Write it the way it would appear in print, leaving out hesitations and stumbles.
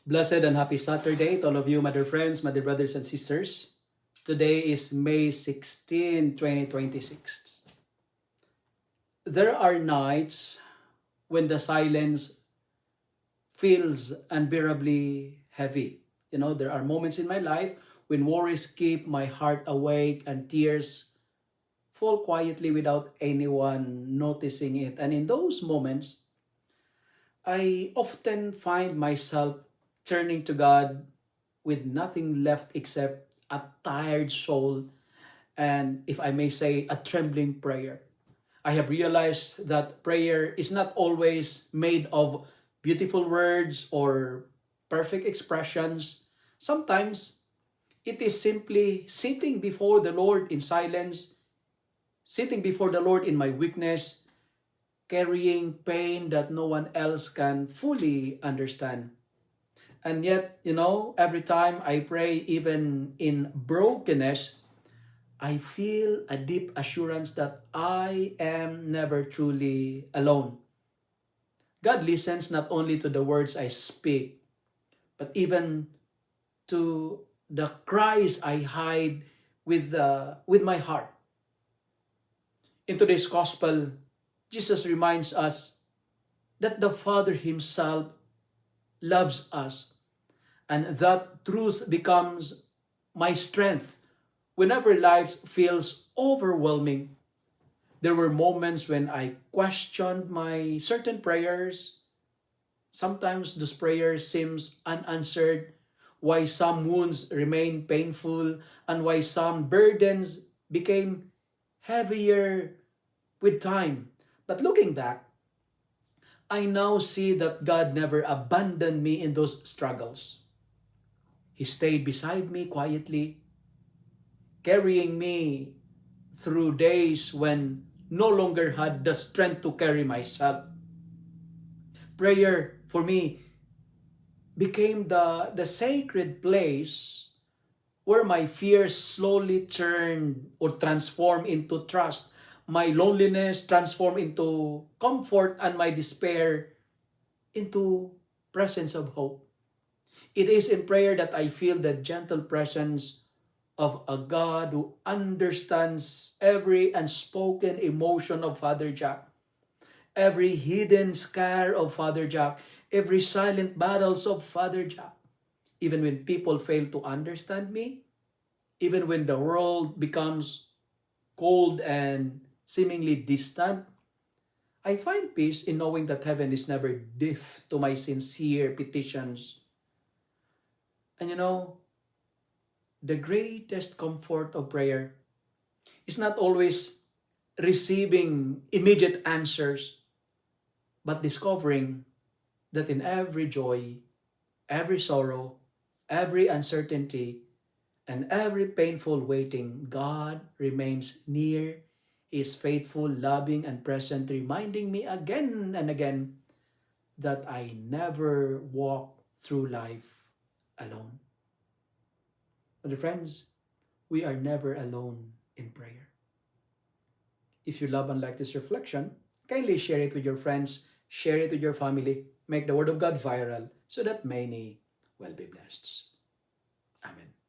Blessed and happy Saturday to all of you, my dear friends, my dear brothers and sisters. Today is May 16, 2026. There are nights when the silence feels unbearably heavy. There are moments in my life when worries keep my heart awake and tears fall quietly without anyone noticing it. And in those moments, I often find myself turning to God with nothing left except a tired soul and, if I may say, a trembling prayer. I have realized that prayer is not always made of beautiful words or perfect expressions. Sometimes it is simply sitting before the Lord in silence, sitting before the Lord in my weakness, carrying pain that no one else can fully understand. And yet, every time I pray, even in brokenness, I feel a deep assurance that I am never truly alone. God listens not only to the words I speak, but even to the cries I hide with my heart. In today's gospel, Jesus reminds us that the Father Himself loves us, and that truth becomes my strength whenever life feels overwhelming. There were moments when I questioned my certain prayers. Sometimes those prayers seems unanswered, why some wounds remain painful, and why some burdens became heavier with time. But looking back, I now see that God never abandoned me in those struggles. He stayed beside me quietly, carrying me through days when no longer had the strength to carry myself. Prayer for me became the sacred place where my fears slowly turned or transformed into trust. My loneliness transformed into comfort, and my despair into presence of hope. It is in prayer that I feel the gentle presence of a God who understands every unspoken emotion of Father Jack, every hidden scar of Father Jack, every silent battles of Father Jack. Even when people fail to understand me, even when the world becomes cold and seemingly distant, I find peace in knowing that heaven is never deaf to my sincere petitions. And the greatest comfort of prayer is not always receiving immediate answers, but discovering that in every joy, every sorrow, every uncertainty, and every painful waiting, God remains near, is faithful, loving, and present, reminding me again and again that I never walk through life alone. But friends, we are never alone in prayer. If you love and like this reflection, kindly share it with your friends, share it with your family, make the Word of God viral so that many will be blessed. Amen.